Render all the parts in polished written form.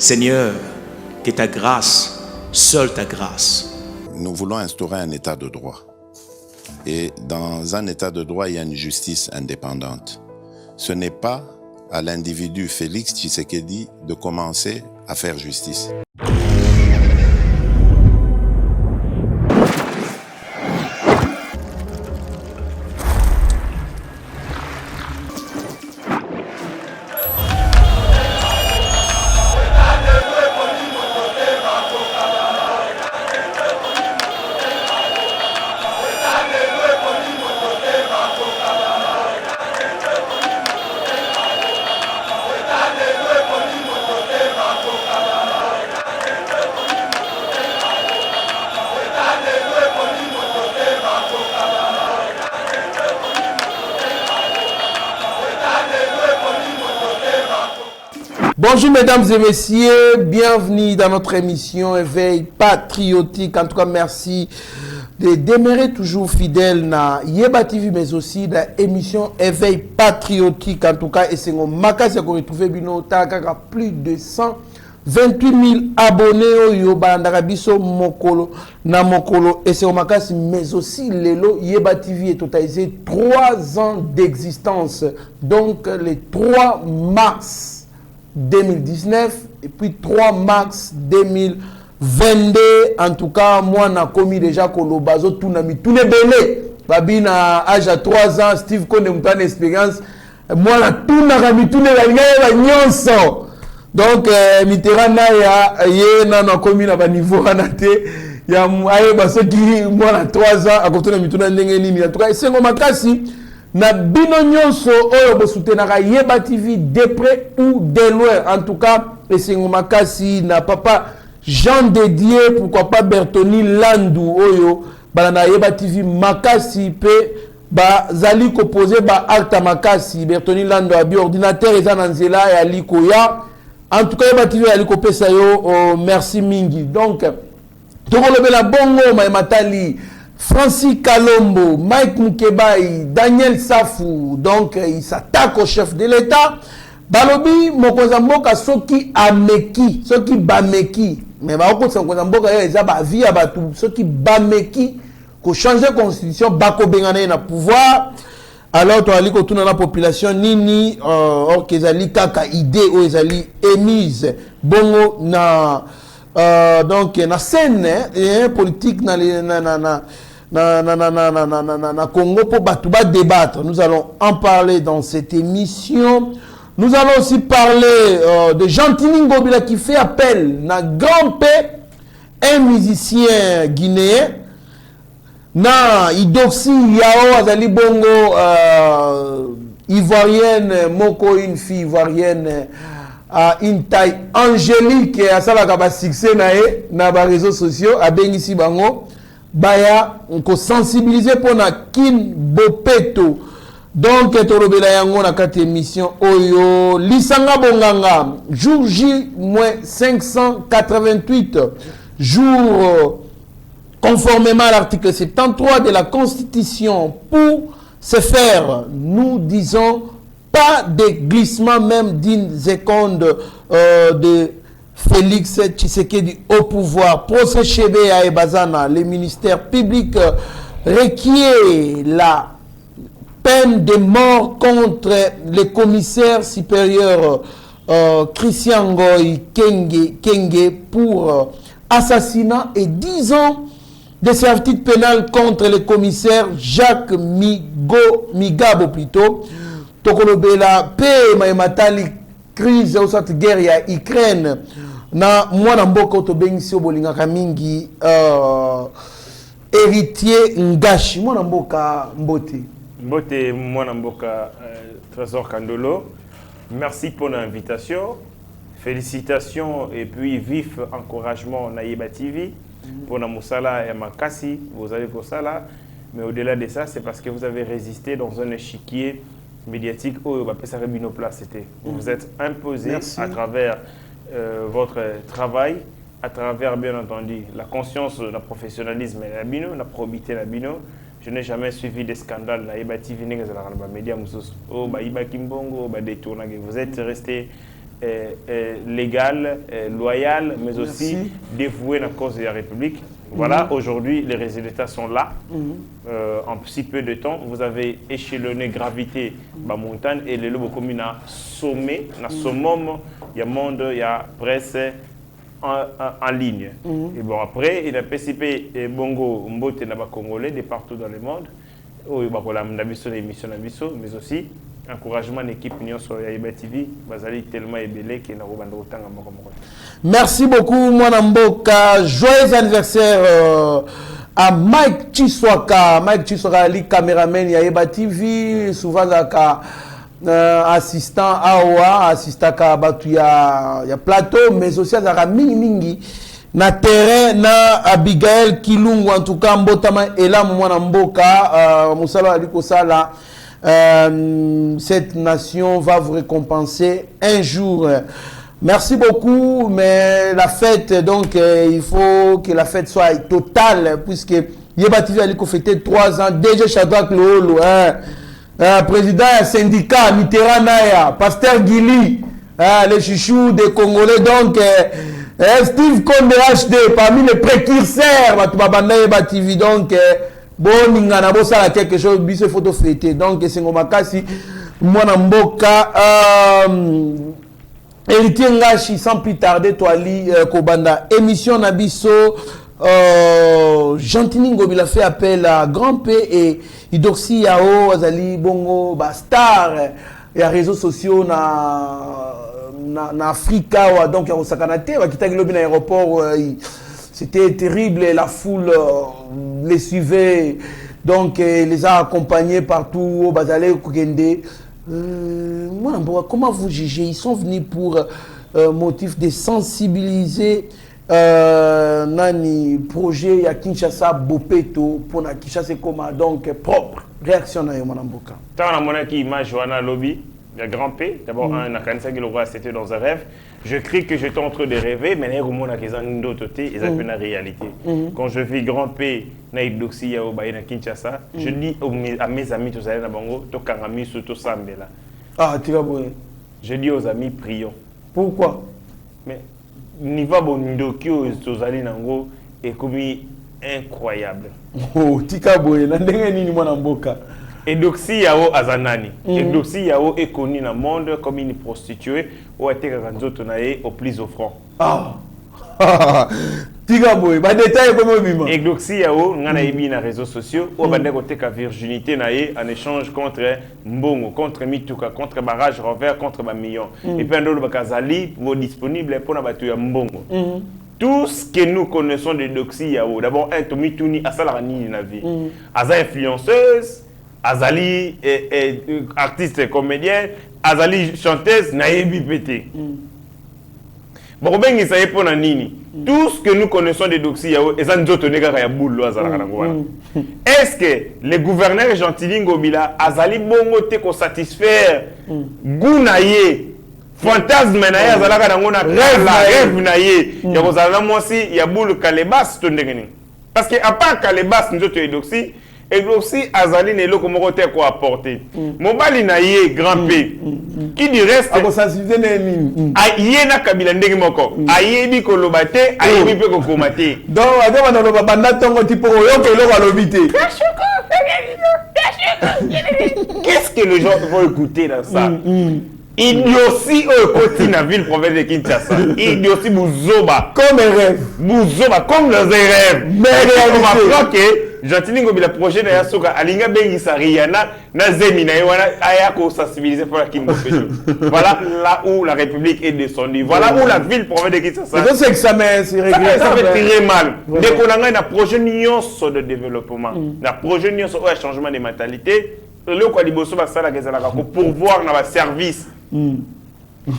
Seigneur, que ta grâce, seule ta grâce. Nous voulons instaurer un état de droit. Et dans un état de droit, il y a une justice indépendante. Ce n'est pas à l'individu Félix Tshisekedi de commencer à faire justice. Bonjour mesdames et messieurs, bienvenue dans notre émission Éveil Patriotique. En tout cas, merci de demeurer toujours fidèle na Yeba TV, mais aussi dans l'émission Éveil Patriotique. En tout cas, et c'est un magasin qu'on retrouve plus de 128 000 abonnés au Yoba Ndarabiso Mokolo na Mokolo. Et c'est un magasin, mais aussi Lelo Yeba TV est totalisé 3 ans d'existence. Donc, les 3 mars 2019 et puis 3 mars 2022. En tout cas, moi, j'ai commis déjà Kolobazo, tout les belé. Babi na âge à 3 ans, Steve Kone m'a une expérience. Moi, tout les nyonso. Donc, Mitterrand na commis na niveau anaté. Ya mwaye baso qui moi na 3 ans à côté de mituna ndenge nini. En tout cas, c'est un makasi. Na bino nyonso oyo bosutenaka Yeba TV de près ou de loin. En tout cas, esengo makasi na papa Jean Dédié, pourquoi pas Bertoni Landou oyo balana Yeba TV makasi pe ba zali ko poser ba acte makasi. Bertoni Landou abi ordinateur eza na nzela ya likoya. En tout cas Yeba TV ya liko pesa yo merci mingi. Donc tokolobela bongo matali Francis Kalombo, Mike Mukebai, Daniel Safou, donc il s'attaque au chef de l'État. Balobi, Mokozamboka, Soki Ameki, Soki Bameki. Mais Mokozamboka, il y a vie à Batou, Soki Bameki, qu'on change la constitution, Bako Bengane na pouvoir. Alors, tu as dit que la population, Nini, or qu'ils ont kaka idée, ou ils ont émise, bongo, na, donc, na scène, politique, na Congo pour battre débattre. Nous allons en parler dans cette émission. Nous allons aussi parler de Jean-Tini Ngobila qui fait appel na grand-père, un musicien guinéen. Na Idoxi Yao Azali Bongo ivoirienne, Moko une fille ivoirienne une taille angélique et à ça la succès na ba réseaux sociaux a Bengisi Bango. Baya, on peut sensibiliser pour na kin bopeto. Donc, torobela yango na kati émission Oyo. Lisanga Bonganga, jour J-588, jour conformément à l'article 73 de la Constitution. Pour ce faire, nous disons pas de glissement même d'une seconde de Félix Tshisekedi au pouvoir. Procès Chebe à Ebazana, le ministère public requiert la peine de mort contre le commissaire supérieur Christian Ngoy Kenge pour assassinat et 10 ans de servitude pénale contre le commissaire Jacques Migabo plutôt. Tokolobela P. Maïmatali crise au cette guerre ya Ukraine. Na mwana mboka otobengisi obolingaka mingi héritier Ngashi mwana mboka Mbote mwana mboka Trésor Kandolo, merci pour l'invitation, félicitations et puis vif encouragement na Yeba TV pour na musala et makasi vous avez pour ça là, mais au-delà de ça c'est parce que vous avez résisté dans un échiquier médiatique où vous vous êtes imposé à travers votre travail, à travers bien entendu la conscience, le professionnalisme, la probité, je n'ai jamais suivi des scandales. Vous êtes resté légal, loyal, mais aussi dévoué à la cause de la République. Voilà, aujourd'hui, les résultats sont là. En si peu de temps, vous avez échelonné gravité la montagne et les lobes communes à sommet, à summum, il y a monde, il y a presse en ligne. Et bon, après, il a participé et Bongo Mbote na Congolais de partout dans le monde. Il y a émission mais aussi encouragement à l'équipe sur Yeba TV. Bazali tellement ébélé qu'il n'a pas de temps. Merci beaucoup, Mwanamboka. Joyeux anniversaire à Mike Chiswaka. Mike Chiswaka, le caméraman Yeba TV, souvent assistant Awa, assistant à ya plateau, mais aussi à Mingi. Na terrain, na Abigail Kilungu, en tout cas, Mbotama et là, Mwanamboka, Moussala Alikosala. Cette nation va vous récompenser un jour. Merci beaucoup, mais la fête, donc, il faut que la fête soit totale, puisque Yeba TV a fêté 3 ans. DG Shadrach Loholo, président du syndicat, Mitterrand Naya, pasteur Guili, les chouchous des Congolais, donc, Steve Konde HD, parmi les précurseurs, Yeba TV, donc, bon, n'ingana bo sala quelque chose, bise photo fêté. Donc, c'est ngomakasi, mwana mboka, héritier ngashi, sans plus tarder, Toali, Kobanda, émission Nabiso, Gentini Ngobi a fait appel à Grand P et Idoxi Yao, Azali, Bongo, Star, et à réseaux sociaux, na Africa, donc, il y a Osakanate, qui t'a globi dans l'aéroport, c'était terrible, la foule les suivait, donc les a accompagnés partout au Bazalé Kogende. Comment vous jugez? Ils sont venus pour motif de sensibiliser Nani projet à Kinshasa Bopeto pour na Kinshasa comme donc propre réaction à Mwanamboka. Tant la monnaie qui image Johanna Lobby, le grand P, d'abord un Akanisa qui le roi c'était dans un rêve. Je crie que j'étais en train de rêver, mais les gens qui ont d'autres côtés, ils ont une réalité. Quand je vis grand P, Naïdoxi Yao Baïna Kinshasa, je dis à mes amis tous allés dans Bango, Tokangami Soto Sambela. Ah, tu vas voir. Je dis aux amis, prions. Pourquoi? Mais niveau Bondokio tous allés dans Bango est comme incroyable. Oh, Tika Boye, n'andenge ni Mwanamboka. Edoxi Yao Azanani. Edoxi Yao est connu dans le monde comme une prostituée ou a été au plus offrant. Ah! Tigaboy, bah détail comme bima. Edoxi Yao, on a émis dans les réseaux sociaux ou a côté ka virginité naé en échange contre Mbongo, contre Mituka, contre barrage revers, contre Bamillon. Et puis un autre bakazali vous disponible pour na batu ya Mbongo. Tout ce que nous connaissons de Doxi Yao, d'abord un Tomituni à Salarani na vie. Aza influenceuse Azali artiste et comédien, Azali chanteuse, naïbi pété. Bon, ben, il s'agit pour nini. Tout ce que nous connaissons de Doxi Yao, est-ce que les gouverneurs Gentilin Gobila, Azali Bongo te ko satisfaire, Gounaye, fantasme naye, Azalaka Nangona, rêve naye, Yakozala Mwasi, Yaboul Kalebas, Tondegeni. Parce que à part Kalebas, nous autres Doxi, et aussi Azali n'est pas quoi apporter. Mobali naie grand P. Qui du reste aïe na kabila ndenge moko. Aïe bi kolobate, aïe bi pe kokomate. Donc on a le banda tongo tipo yo que lo alobité. Qu'est-ce que les gens vont écouter dans ça? Idiotie au côté de la ville province de Kinshasa. Idiotie Bouzoba. Comme un rêve. Bouzoba, comme dans un rêve. Mais on va que Gentili Ngobi le projet na Yasoka alinga bengi Sariana na Zemi na Yoana ayako sensibiliser pour la Kinshasa. Voilà là où la République est descendue. Voilà où la ville province de Kinshasa. C'est que ça fait très mal. Dès qu'on a un projet nyonso de développement, un projet nyonso de changement de mentalité, le quoi liboso ba sala gezalaka pour pourvoir na ba service.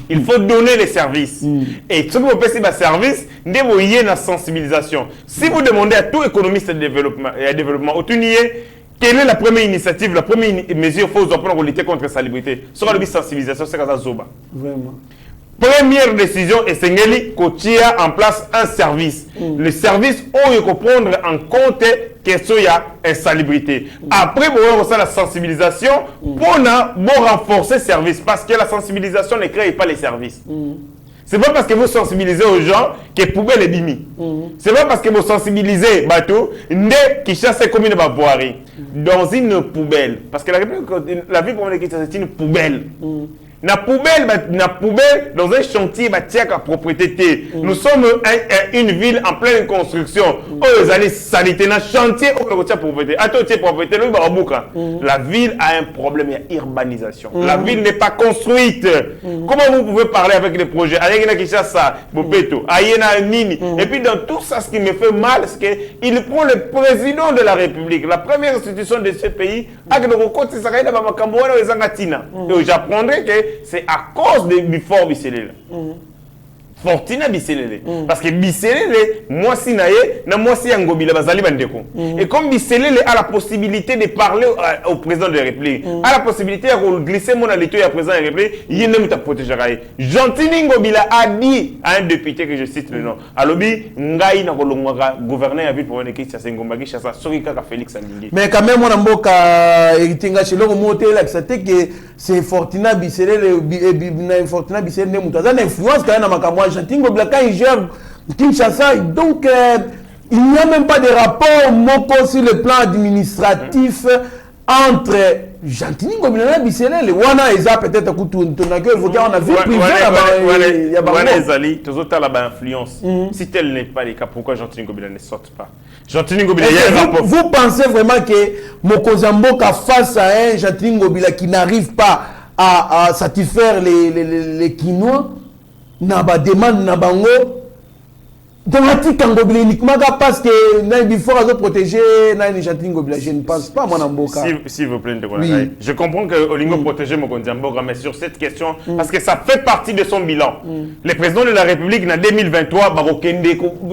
Il faut donner les services. Et ce que vous faites, c'est service, vous avez une sensibilisation. Si vous demandez à tout économiste de développement, quelle est la première initiative, la première mesure qu'il faut prendre pour lutter contre la salubrité? Ce sera la sensibilisation, c'est Zoba. Vraiment. Première décision, et Sengeli Kotia en place un service. Le service, on peut prendre en compte question il y a insalubrité. Après, on va la sensibilisation pour renforcer le service. Parce que la sensibilisation ne crée pas les services. C'est pas parce que vous sensibilisez aux gens que poubelle est dimi. C'est pas parce que vous sensibilisez bateau qui chasse comme une voirie dans une poubelle. Parce que la vie pour moi c'est une poubelle. Na poubelle dans un chantier à propriété. Nous sommes une ville en pleine construction. Oh, les années sanitaires, na chantier au propriété. Propriété, la ville a un problème, il y a urbanisation. La ville n'est pas construite. Comment vous pouvez parler avec les projets? Et puis dans tout ça, ce qui me fait mal, c'est qu'il prend le président de la République, la première institution de ce pays, et j'apprendrai que c'est à cause de Before Bisselele. Fortina Bisselele. Parce que Bisselele, moi si naye, na moi si Angobila bazali bandeko. Et comme Bisselele a la possibilité de parler au président de la République, a la possibilité de glisser mon alito au président de la République, il ne peut protéger. Gentini Ngobila a dit à un député que je cite le nom, Alobi, Ngai na kolongwaka gouverneur à ville pour une question c'est Ngombaki chassa Sorika ka Félix Andingi. Mais quand même on a mboka Eritinga chez l'homme monté là que c'était que c'est Fortina Bisselele Fortina Bisselele mutaza influence quand même na makamwa Gentil Ngobila quand il gère Kinshasa, donc il n'y a même pas de rapport moko sur le plan administratif entre Gentil Ngobila et Bisselele. Wana eza peut-être que on a vu privé il y a Wana ezali tozota la influence. Si tel n'est pas le cas, pourquoi Gentil Ngobila ne sorte pas? Gentil Ngobila, vous pensez vraiment que Mokozamboka face à un Gentil Ngobila qui n'arrive pas à satisfaire les Kinois? Naba demande nabango Domatique Ngobila uniquement parce que il faut protéger Gentil Ngobila. Je ne pense pas, mon amboka. S'il vous plaît, oui. Je comprends que Olingo protéger mon Kondiamboka, mais sur cette question, parce que ça fait partie de son bilan. Le président de la République, en 2023,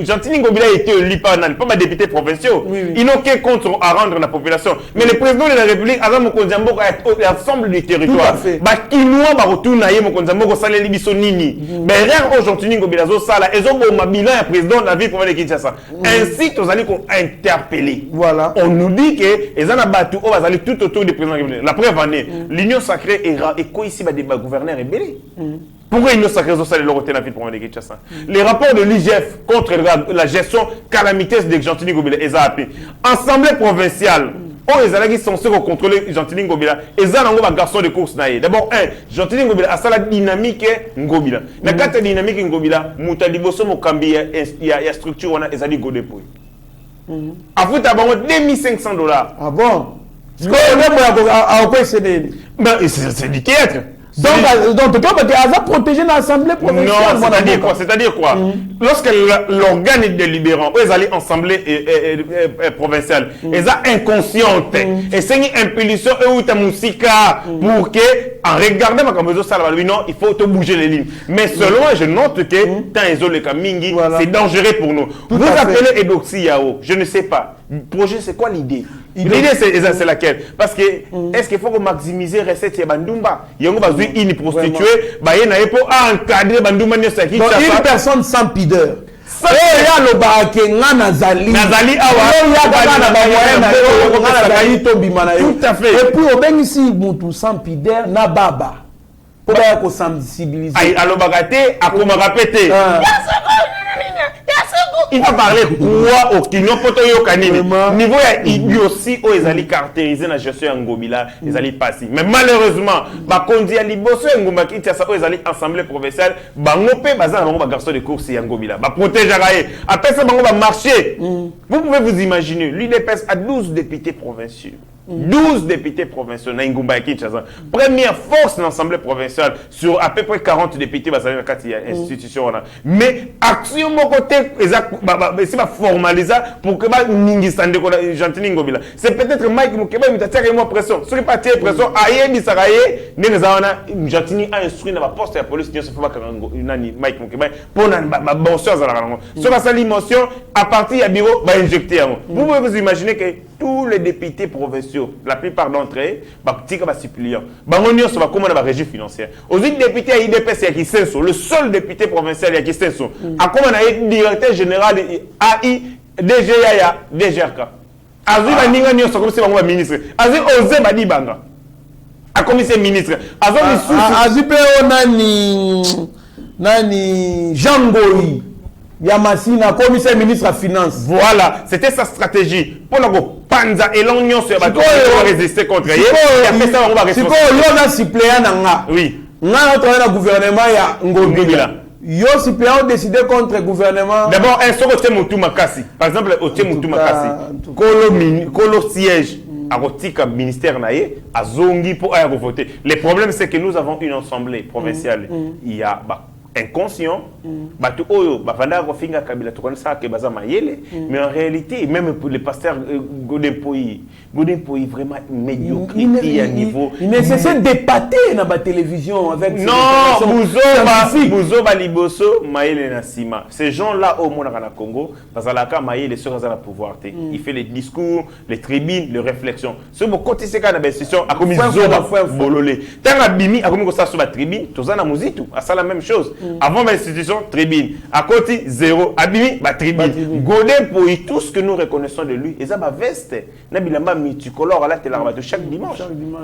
Gentil Ngobila a été élu par pas député provinciaux. Ils n'ont qu'un compte à rendre la population. Mais le président de la République, Adam Kondiamboka, est l'ensemble du territoire. Kinois, Barotunaye, Kondiamboka, Salé Libisonini. Mais rien aujourd'hui, Ngobila, Zosala, et Zobo, bilan président de la ville pour les Kinshasa. Ainsi, nous allons interpeller. Voilà. On nous dit que les Anabatu vont aller tout autour du président. La preuve en est, l'Union sacrée est quoi ici, des gouverneurs est belé. Pourquoi l'Union sacrée est le côté de la ville pour les Kinshasa? Les rapports de l'IGF contre la gestion calamiteuse des Gentil Ngobila et Zapi. Assemblée provinciale. Oh, les Alagis sont censés contrôler Gentil Ngobila. Et ça, on a un garçon de course. D'abord, Gentil Ngobila a la dynamique Ngobila. La carte dynamique Ngobila, Moutaliboso Mokambi, il y a structure, on a des alliés Godepouy. A vous, tu as $2,500. Ah bon? C'est quoi c'est du théâtre. Donc, tu peux protéger l'Assemblée provinciale. Non, c'est-à-dire quoi? Lorsque l'organe délibérant, ils allaient assemblée provinciale, ils sont inconscientes. Et c'est une impulsion, pour que, en regardant ma caméra, non, il faut te bouger les lignes. Mais selon, je note que, tant ils ont les Kamingi, c'est dangereux pour nous. Vous appelez Edoxi Yao, je ne sais pas. Projet, c'est quoi l'idée? L'idée, c'est laquelle? Parce que, est-ce qu'il faut maximiser les recettes de Bandumba? Il y a une prostituée, il y a pour encadrer Bandumba. Une personne sans pudeur. Tout à fait. Et puis, au bien ici, sans pudeur, na baba. Pour sensibiliser. Alors, il va parler quoi au Kino Potoyo Kanini. Niveau il aussi aux ali caractérisé la gestion Ngobila, les ali passés. Mais malheureusement, ba kondi ali bosso Ngomba qui tient ça aux ali assemblée provinciale, ba ngopé bazar ba garçon de course Ngobila. Ba protéger raé. Après ça ba ngomba marcher. Vous pouvez vous imaginer, l'UDPS a 12 députés provinciaux. 12 députés provinciaux na Ngomba Kinshasa. Première force dans l'Assemblée provinciale sur à peu près 40 députés basés dans la institution. Mais action mon côté c'est pas formaliser pour que ningi sande ko Gentil Ngobila. C'est peut-être Mike Mukeba mais t'as moi pression. Ce qui pas pression aye di saraye ne zawana Gentil a instruit na poste de la police ne se fait pas nani Mike Mukeba pour na bon chose à la sur la salle motion à partir du bureau va injecter. Vous pouvez vous imaginer que tous les députés provinciaux, la plupart d'entre eux, tika ba suppliant. Bango nyonso ba comment na ba régie financière. Aux députés à IDPS ya Kisenso, le seul député provincial ya Kisenso, a comment na directeur général AI DGA ya DGRK. Azui ba ninga nyonso comme si bango ba ministre. Azui oze ba di banga. A commissaire ministre. Azui pe nani Jean Goyi. Yamasina, commissaire ministre à finance. Voilà, c'était sa stratégie. Pour le panza et l'oignon sur la résister contre elle. Et après ça, on va rester. C'est quoi, suppléant nanga. Oui. Nga travaille dans le gouvernement ya Ngobila. Yo suppléant décidé contre le gouvernement. D'abord, un seul côté Moutou Makassi. Par exemple, au Moutou Makassi. Kolo siège à Rotika ministère naïe à Zongi pour aller voter. Le problème c'est que nous avons une assemblée provinciale. Il y a inconscient, batu oyo bafanda ko finga kabila to connaît ça que baza mayele, mais en réalité même pour les pasteurs Godempoyi vraiment médiocrité à niveau. Il nécessite d'épater dans la télévision avec non, Muzoba Liboso, Maël Nassima. Ces gens-là au monde na Congo, parce que la Maël est sur la pouvoir. Il fait les discours, les tribunes, les réflexions. Ce beau côté c'est quand la session a commis Zoba bololé. Tant Abimi a commis ça sur la tribune, tout ça na Muzitu, a ça la même chose. Avant l'institution, tribune. À côté, zéro. Abimi, tribune. Godin, pour tout ce que nous reconnaissons de lui, et ça, veste. Nabilamba multicolore à la télé chaque dimanche.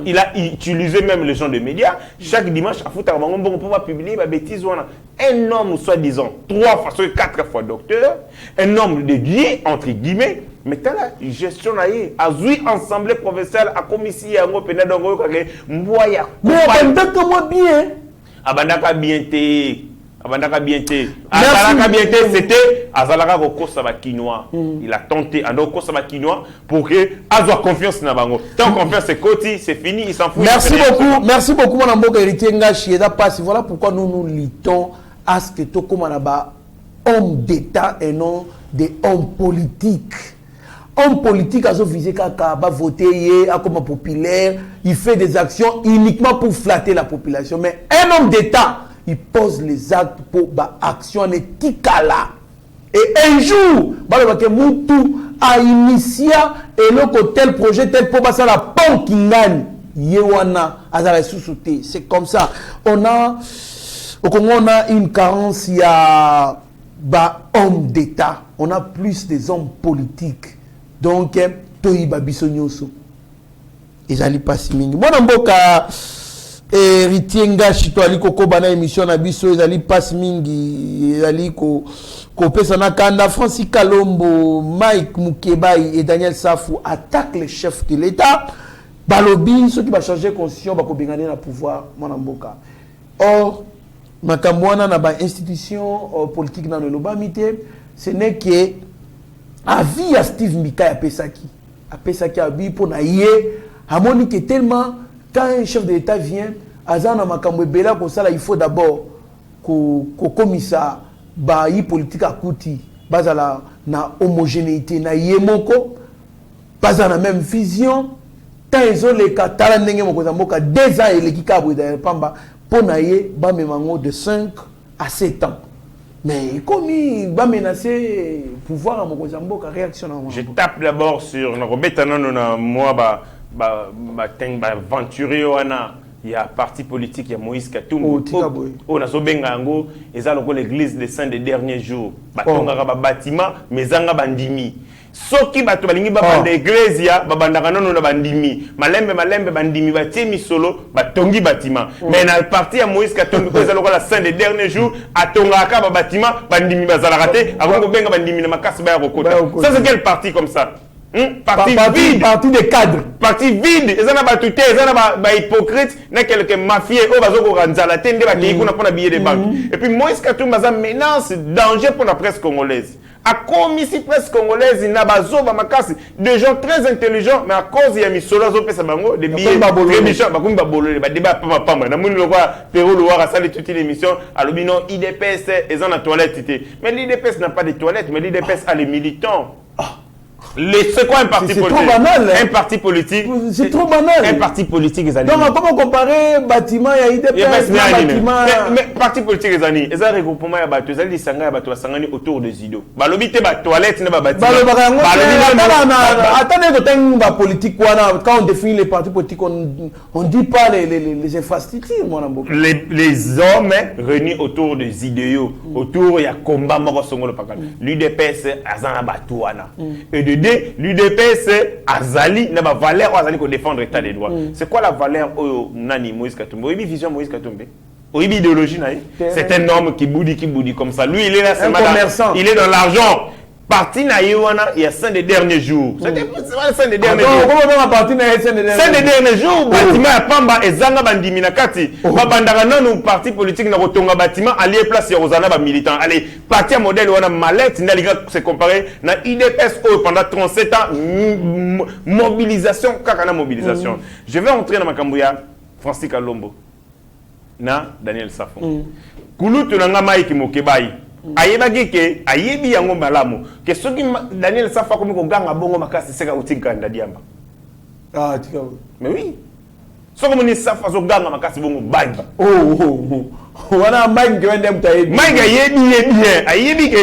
Il a utilisé même les gens de médias. Chaque dimanche, à foutre, on peut pouvoir publier des bêtises. Un homme, soi-disant, 3 fois, 4 fois docteur. Un homme de Dieu, entre guillemets. Mais t'as la gestion à Zoui Assemblée provinciale, à commission, à Ngopena, Dongo, Mboya. Mais moi bien. Abandaka bienté. Abandaka bienté. Azalaka bienté, c'était Azalaka Kokosa Bakinois. Il a tenté à Kokosa Bakinois pour que Azwa confiance na bango. Tant confiance c'est Koti, c'est fini, il s'en fout. Merci beaucoup mon amboka héritier Ngachi da passe. Voilà pourquoi nous luttons à ce que to comme homme d'État et non des hommes politiques. Homme politique a visé kaka va voter à comme populaire, il fait des actions uniquement pour flatter la population. Mais un homme d'État, il pose les actes pour action éthique là. Et un jour, Moutou a initié et le tel projet tel pour passer la pont qui gagne. Yewana azala sous-souté. C'est comme ça. On a au Congo on a une carence, il y a hommes d'État. On a plus des hommes politiques. Donc, Toïba Bissonyoso. Et j'allais pas si mingi. Moi, n'amboka héritier Ngachi, toi, ali koko bana émission na biso, j'allais pas si mingi, j'allais ko pesa na kanda Francis Kalombo, Mike Mukebai et Daniel Safou attaquent les chefs de l'État. Balobi, ceux qui va changer de constitution, va kobengane na pouvoir, moi, n'amboka. Or, makamwana na ba institution politique dans le lobamité, ce n'est que avis à Steve Mika à Pesaki a vu pour naïe harmonie que tellement quand un chef de l'État vient azana makambo bela ko sala il faut d'abord ko commissaire ba yi politique à kuti bazala na homogénéité na yemoko bazana même vision tant ils ont les katala ndenge moko zamboka 2 ans et l'équipe abouda pamba pour naïe ba memango de 5 à 7 ans. Mais comme il va menacer le pouvoir à Mokozambo, réaction à je tape d'abord sur moi, Venturi, il y a parti politique, il y a Moïse Katumbo. On a Sobengango, et ça, l'église des saints des derniers jours. Bâtiment, mais Zanga Bandimi. Soki bato balingi babanda ecclesia babanda nono na bandimi malembe bandimi batimi solo batongi bâtiment mais na partie ya Moïse Katumbi ko ezalo la saint des derniers jours atonga ka bâtiment bandimi bazala raté avant ko benga bandimi na makasi ba rekota ça c'est quel parti comme ça parti vide parti des cadres parti vide ezana batuté ezana ba hypocrite na quelques mafieux o bazoko ranzala tende ba kiko na pona billet de banque et puis Moïse Katumbi baza menace danger pour la presse congolaise. À commission presse congolaise, il y a des gens très intelligents, mais à cause de la mission, des billets très méchants, des débats pas mal. Toute une émission, à l'obino, IDPS, ils ont la toilette. Mais l'IDPS n'a pas de toilette, mais l'IDPS a les militants. C'est quoi un parti C'est politique? trop banal. Un parti politique. C'est trop banal. Un parti politique, ils Donc, comment comparer bâtiment et IDPS, bâtiment... Mais parti politique, ils ont un regroupement, ils ont des sangs, ils ont autour de Zido. Balobi, tu as toilette, tu as bâtiment. Attendez, la politique, quand on définit les partis politiques, on ne dit pas les infrastructures, mon amour. Les hommes réunis autour de Zideo, autour, il y a combat, l'UDPS, Azana Batouana. Et de deux, l'UDPS, Azali, n'a pas valeur, Azali, pour défendre l'état des droits. C'est quoi la valeur au Nani Moïse Katumbi? Oui, vision Moïse Katumbi. Oui, idéologie, c'est un homme qui boudit comme ça. Lui, il est là, c'est commerçant. Il est dans l'argent. Parti na Yowana, il y a 5 des derniers jours. C'était 5 des derniers jours. Comment on parti na 5 des derniers jours? Bâtiment à Pamba et Zanga Bandimina Kati. Babandagana, nous, parti politique, nous retonga bâtiment, allié place et Rosana, militant. Allez, parti à modèle, on a mallette, c'est comparé, na IDPS pendant 37 ans, mobilisation, kakana mobilisation. Je vais entrer dans ma cambouya, Francis Kalombo, na Daniel Safon. Kouloutou na Mike Mokebaï. Ayebaki ke ayebi yango malamu ke soki Daniel Safa komi ko ganga bongo makasi seka utinka ndadiamba. Ah tika. Mais oui. Soko moni Safa so ganga makasi bongo bagi. Wana Mike ngende mutayebi. Mike ayebi ke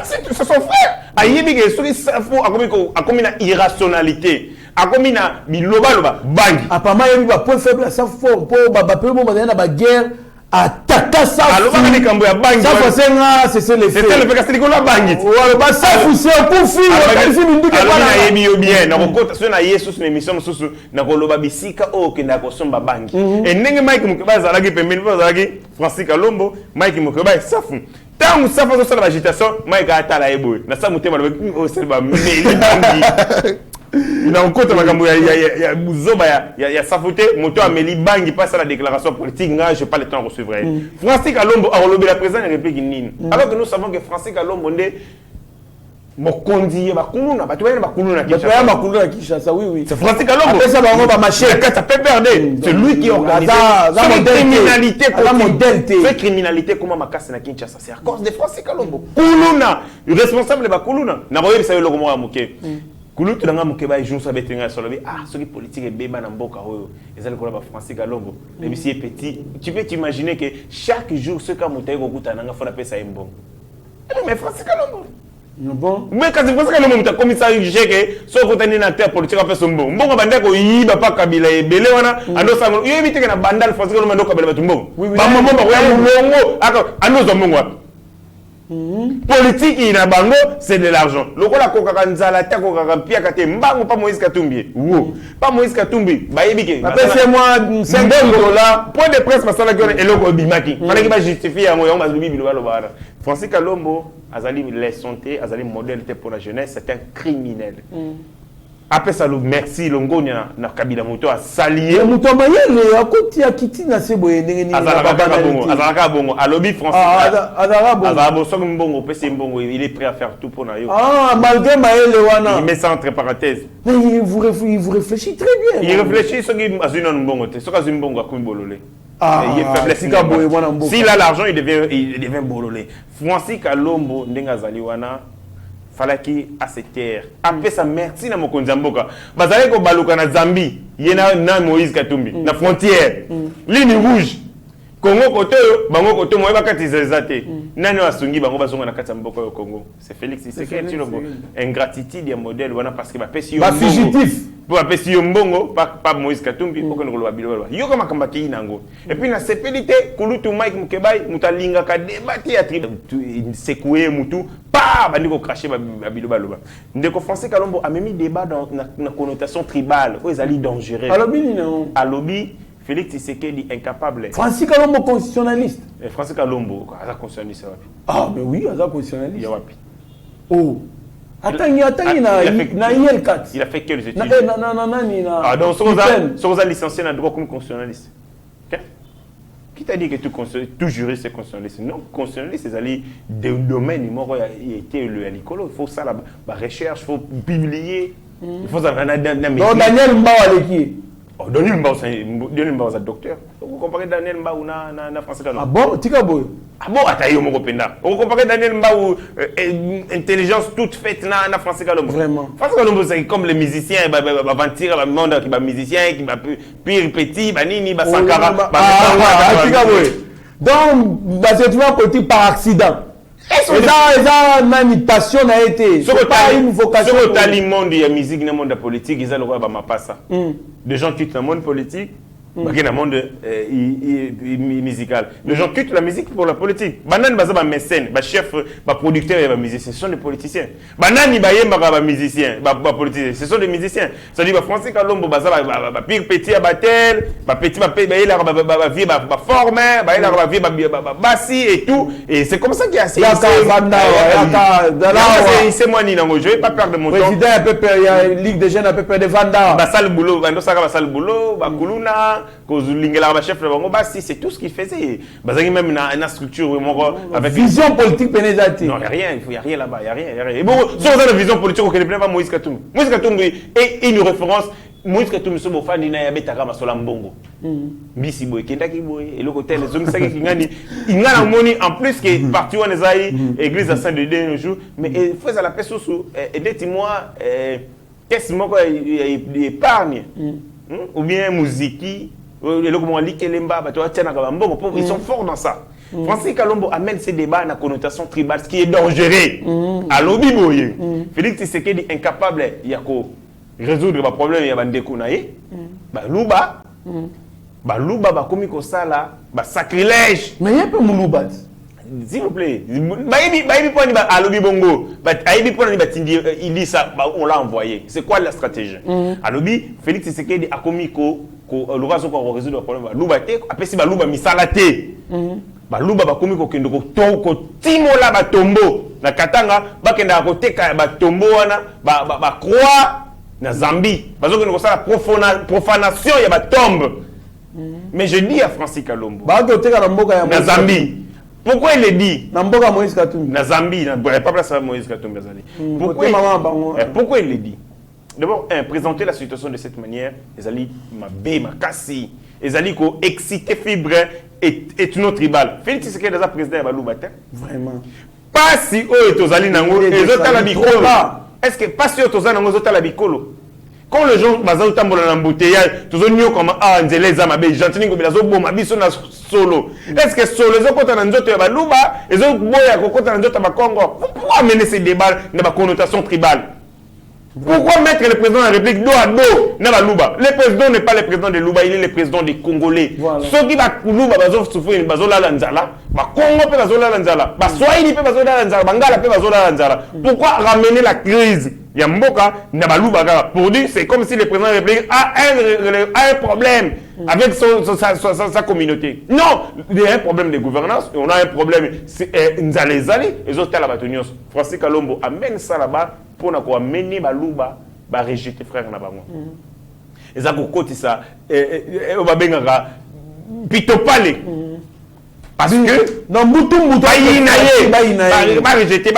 c'est son frère. Ayebi ke soki Safa akomi na irrationalité. Akomi na biloba bagi. Apama yebi ba point faible Safa po ba pe mo na ba guerre. Attaquer ça. Alors, on va dire qu'on a bangi. Ça, c'est le fait. C'est le fait que c'est qu'on a bangi. Ouais, bah ça, c'est un coup fil. Alors, on a eu bien. Na kokota so na Yesu na émission susu na koloba bisika o ke na kosomba bangi. Et ndenge Mike Mukeba zalaki pembeni po zalaki Francis Kalombo, Mike Mukeba safu. Tant safu so la agitation, Mike atala ebo. Na sa mutema o selba meli bangi. Il a un côté il y a Bouzoba, il y a Safoté, moto Amélie Bangi passe à la déclaration politique, je n'ai pas le temps de recevoir. Francis Kalombo a relevé la présidente de la République Nine. Alors que nous savons que Francis Kalombo est Mokondi, Bakuluna, Bakuluna Kinshasa, oui. C'est Francis Kalombo. Après ça, on va marcher. Ça peut perdre. C'est lui qui organise cette criminalité. Comment ma casse na Kinshasa? C'est à cause de Francis Kalombo. Kuluna, le responsable de Bakuluna. N'a pas eu ça le comment à Mouké. Kulu tu n'as pas eu jour ça betenga sur le ce qui politique est béba n'amboka oyo et ça le collab Francis Kalombo même si est petit tu peux t'imaginer que chaque jour ce qu'a monté au goût n'anga faut appeler ça un bon mais Francis Kalombo bon mais quand Francis Kalombo t'as commissaire que so ko tani na terre politique après son bon bon banda ko yiba pa kabila e belé wana ando sango yo éviter que na bandal Francis Kalombo ndo kabila batumbo ba maman ba ya mulongo aka ando zomongo politique il a bango c'est de l'argent lokola kokaka nzala ta kokaka pia kate mbango pas Moïse Katumbi pas Moïse Katumbi ba yebike c'est moi $5 point de presse masala ko eloko bimaki fallait que ba justifier yango yango bazulubi biloba lobana Francis Kalombo azali les santé azali modèle pour la jeunesse c'est un criminel. Après ça, merci, Longonia, na Kabila Moto a salié. Le Moto Mayele, à côté à Kiti, na sebo et n'engeni. Azaraka Bongo, à lobby français. Azaraka Bongo. Azaraka Bongo, PC Bongo, il est prêt à faire tout pour Nayo. Ah, malgré Mayele Wana. Il met ça entre parenthèses. Mais vous réfléchissez très bien. Il réfléchit sur Azunan Bongo, sur Azun Bongo à Kumbololé. Il est faiblesse. S'il a l'argent, il devient Bololé. Francis Kalombo, Ndenga Zaliwana. Falaki à cette terre. Après ça, merci na mokonzi mboka. Bazali ko baluka na Zambie, yena na Moïse Katumbi, na frontière. Ligne rouge. Congo koto, bango koto mo ba kati zezate. Nani wasungi bango bazonga na kati mboka yo Congo. C'est Félix Tshisekedi Tshilombo. Ingratitude ya modèle wana parce que ba pesi yo. Ba fugitif. Pour ba pesi yo mbongo pas Moïse Katumbi pour que nous lo bilolo. Yo kama kambaki nango. Et puis na CPDT kulutu Mike Mukebai mutalinga ka débattre ya tribu secouer mutu. Pas bandiko cracher babiloba loba. Ndeko Francis Kalombo a mis débat dans na connotation tribale. Ils allaient dangereux. Alobi Félix Tshisekedi incapable. Francis Kalombo constitutionnaliste. Francis Kalombo constitutionnaliste. Ah mais oui, constitutionnaliste. Yawapi. Oh. Attends na IL4. Il a fait quelles études? Ah donc sont licencié dans droit comme constitutionnaliste. Qui t'a dit que tout juriste est constitutionnaliste? Non, constitutionnaliste, c'est aller des domaines, il était le hélicolo, il faut ça, la recherche, il faut publier, il faut ça. Donc Daniel Mbao avec qui? Daniel Mbao, c'est un docteur. comparer Daniel Mbaou na François Kalombo. Ah bon, tika boy. Ah bon, attends, on compenda. On comparer Daniel Mbaou intelligence toute faite na François Kalombo. Vraiment. François Kalombo c'est comme les musiciens, bah mentir le monde qui va musicien qui va pire petit, bah nini, bah Sankara, tika boy. Donc, bah c'est un côté par accident. Et ça, une passion a été. C'est pas une vocation. Sur le monde de la musique, dans le monde de la politique, ils ont le droit de ma passe. Des gens quittent le monde politique, dans le monde musical. Les gens quittent la musique pour la politique. Banan baza mécène, chef, producteur et musicien, ce sont des politiciens. Banan ibaye ba musicien, politiciens, ce sont des musiciens. Ça dit François Kalombo baza pire petit abatel, petit il a vie former, il a vie bassi et tout et c'est comme ça qu'il y a c'est moi ni nango, je vais pas perdre mon temps. Président un peu peur, il y a Ligue des jeunes un peu peur de Vanda. Basal boulot, bando saka basal boulot, kuluna chef de c'est tout ce qu'il faisait. Même une structure avec vision politique pénétrative. Non, il n'y a rien là-bas, il n'y a rien. Et bon, si on a une vision politique, on ne connaît pas Moïse Katumbi. Moïse Katumbi est une référence. Moïse Katumbi est un fan de Nayabetaka Masola Mbongo. Bisi Boy, Kendaki Boy, et le côté, les hommes qui gagnent. Il y a un money en plus qui est parti en Esaïe, église à Saint-Denis un jour. Mais il faut à la paix sous, aidez-moi, qu'est-ce que épargne ou bien musique. Ils sont forts dans ça. François Kalombo amène ces débats à la connotation tribale, ce qui est dangereux. À l'obi boye. Félix Tshisekedi incapable de résoudre le problème. Il y a des kounaï. Louba. Louba, comme il ça là, sacrilège. Mais il y a un peu Moulouba. S'il vous plaît. Il dit ça, on l'a envoyé. C'est quoi la stratégie? Alobi, Félix Tshisekedi a commis l'occasion pour résoudre le problème. Louba te, après si Louba misalate. Louba ba commis ko timola ba tombo na Katanga, ba kenda ko teka ba tombo wana ba croix na Zambie. Bazo ko ça la profanation ya ba tombe. Mais je dis à Francis Kalombo. Ba ko teka na mboka ya na Zambie. Pourquoi il le dit? Na mboka Moïse Katumbi. Na Zambie, na pas place à Moïse Katumbi Zali. Pourquoi il le dit? D'abord, présenter la situation de cette manière, les alliés m'a cassé, les alliés qui ont excité fibre et une autre tribal. Félix Tshisekedi déjà président de Balou Batin. Vraiment. Pas si eux et aux alliés nango, les autres à la bicolo. Est-ce que pas si eux aux alliés nango, les autres à la bicolo? Quand les gens basent au tambour dans l'embouteillage, tous les gens comme ah Nzele Zamabe, gentiment comme les autres bon ma biso na solo. Est-ce que solo les autres dans d'autres Balouba, les autres boya kokota dans d'autres Congo? Pourquoi amener ces débats dans la connotation tribale? Pourquoi mettre le président de la République dos à dos dans la Louba? Le président n'est pas le président de Louba, il est le président des Congolais. Voilà. Ceux qui vont Louba, ils vont souffrir, ils vont la Nzala. Congo peut la Nzala. Swahili peut la Nzala. Bangala peut la Nzala. Pourquoi ramener la crise? Il y a Mboka, pour dire c'est comme si le président de la République a un problème avec sa communauté. Non, il y a un problème de gouvernance, on a un problème, Nzale Zali, les autres à la Batonios. Francis Kalombo amène ça là-bas pour amener Balouba, rejeter frère Nabango. Et ça, côté ça, on va bien pitopale. Parce que, non, Moutou, rejeter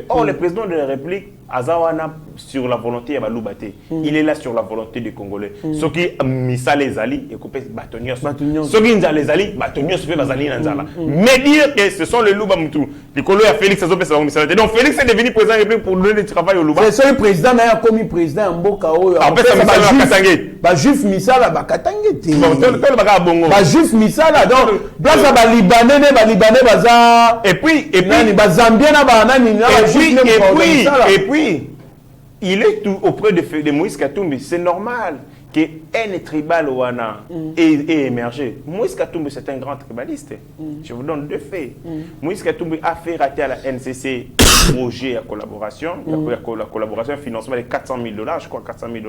Or, le président de la République, Azawana, sur la volonté de Baloubaté, il est là sur la volonté des Congolais. Ceux qui misa les alliés, et coupé Batonios. Ceux qui ont les alliés, Batonios fait Bazali Nanzala. Mais dire que ce sont les Louba Moutou. Les Congolais à Félix, ça s'appelle Misa. Donc, Félix est devenu président de la République pour donner du travail au Louba. C'est le président, mais il a commis président en Bokao. En fait, ça m'a Bah, juif Misala, bah, Katangé. Bah, juif Misala, donc, place à Libanais, Baza. Et puis, Zambien, et puis, il est tout auprès de Moïse Katumbi. C'est normal qu'un tribal ait émergé. Moïse Katumbi, c'est un grand tribaliste. Je vous donne deux faits. Moïse Katumbi a fait rater à la NCC projet à collaboration, la collaboration, financement de $400,000, je crois $400,000.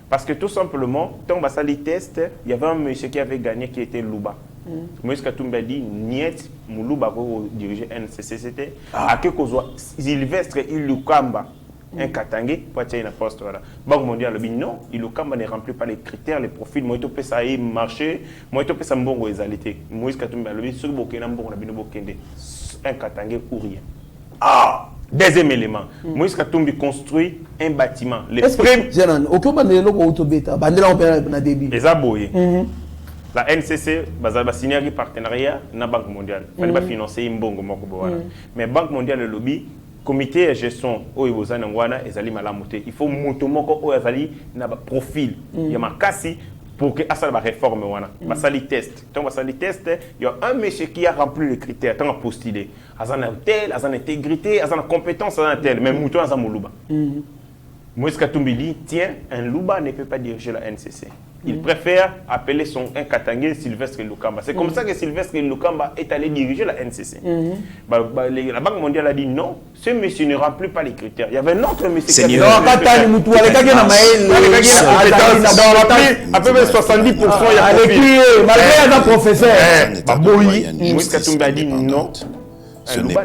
Parce que tout simplement, quand on va faire les tests, il y avait un monsieur qui avait gagné qui était Louba. Moïse Katumbi a dit, Niet, Moulouba pour diriger NCC, c'était à Kekozwa, Sylvestre Ilukamba, un Katangé, pour attirer un poste. Banque mondiale, non, Ilukamba ne remplit pas les critères, les profils. Moi, je ça a marché, moi, je ça mbongo égalité. Moïse Katumbi a dit, ce que vous avez un Katangé ou rien. Deuxième élément, Moïse Katumbi construit un bâtiment. Est-ce que aucun bandelo ko utobeta bandela on peut na débit. Les aboyés. La NCC va signer un partenariat na Banque mondiale. Il va financer mbongo moko bowana. Mais Banque mondiale le lobby comité de gestion oyo bozana ngwana ezali malamu te. Il faut moto moko oyo ezali na profil. Ya makasi pour que ça va réforme wana. Ba sali test. Donc ba sali test, il y a un monsieur qui a rempli les critères, tant postulé. Azana tel, azana intégrité, azana compétence, azana tel, mais mouton azana moluba. Moïse Katumbi dit, tiens, un Luba ne peut pas diriger la NCC. Il préfère appeler un Katangé Sylvestre Lukamba. C'est comme ça que Sylvestre Lukamba est allé diriger la NCC. La Banque mondiale a dit non, ce monsieur ne remplit pas les critères. Il y avait un autre monsieur qui a à peu près 70%. Il malgré un professeur. Moïse Katumbi a dit non. Ce n'est pas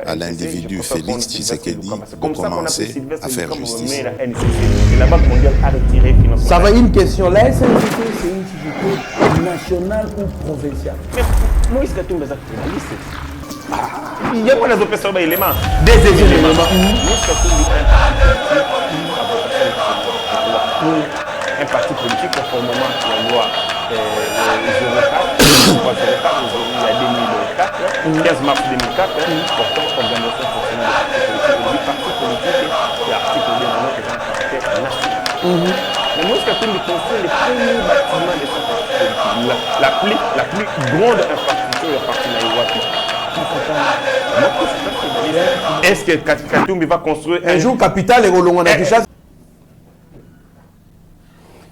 à l'individu Félix Tshisekedi de commencer à faire justice. La Banque mondiale a retiré financement. Ça va une question. La SNCC, c'est une société nationale ou provinciale? Mais Moïse Katumbi est journaliste. Il y a pas les éléments. Des éléments. Moïse Katumbi est un parti politique conformément à la loi 15 mars 2004, portant organisation fonctionnelle du parti politique et article de la loi qui est un caractère national. Mais Moïse Katumbi construit les premiers bâtiments de son parti politique. La plus grande infrastructure du parti Naïwati. Est-ce que Katumbi va construire un jour capital et Rolonga Kinshasa?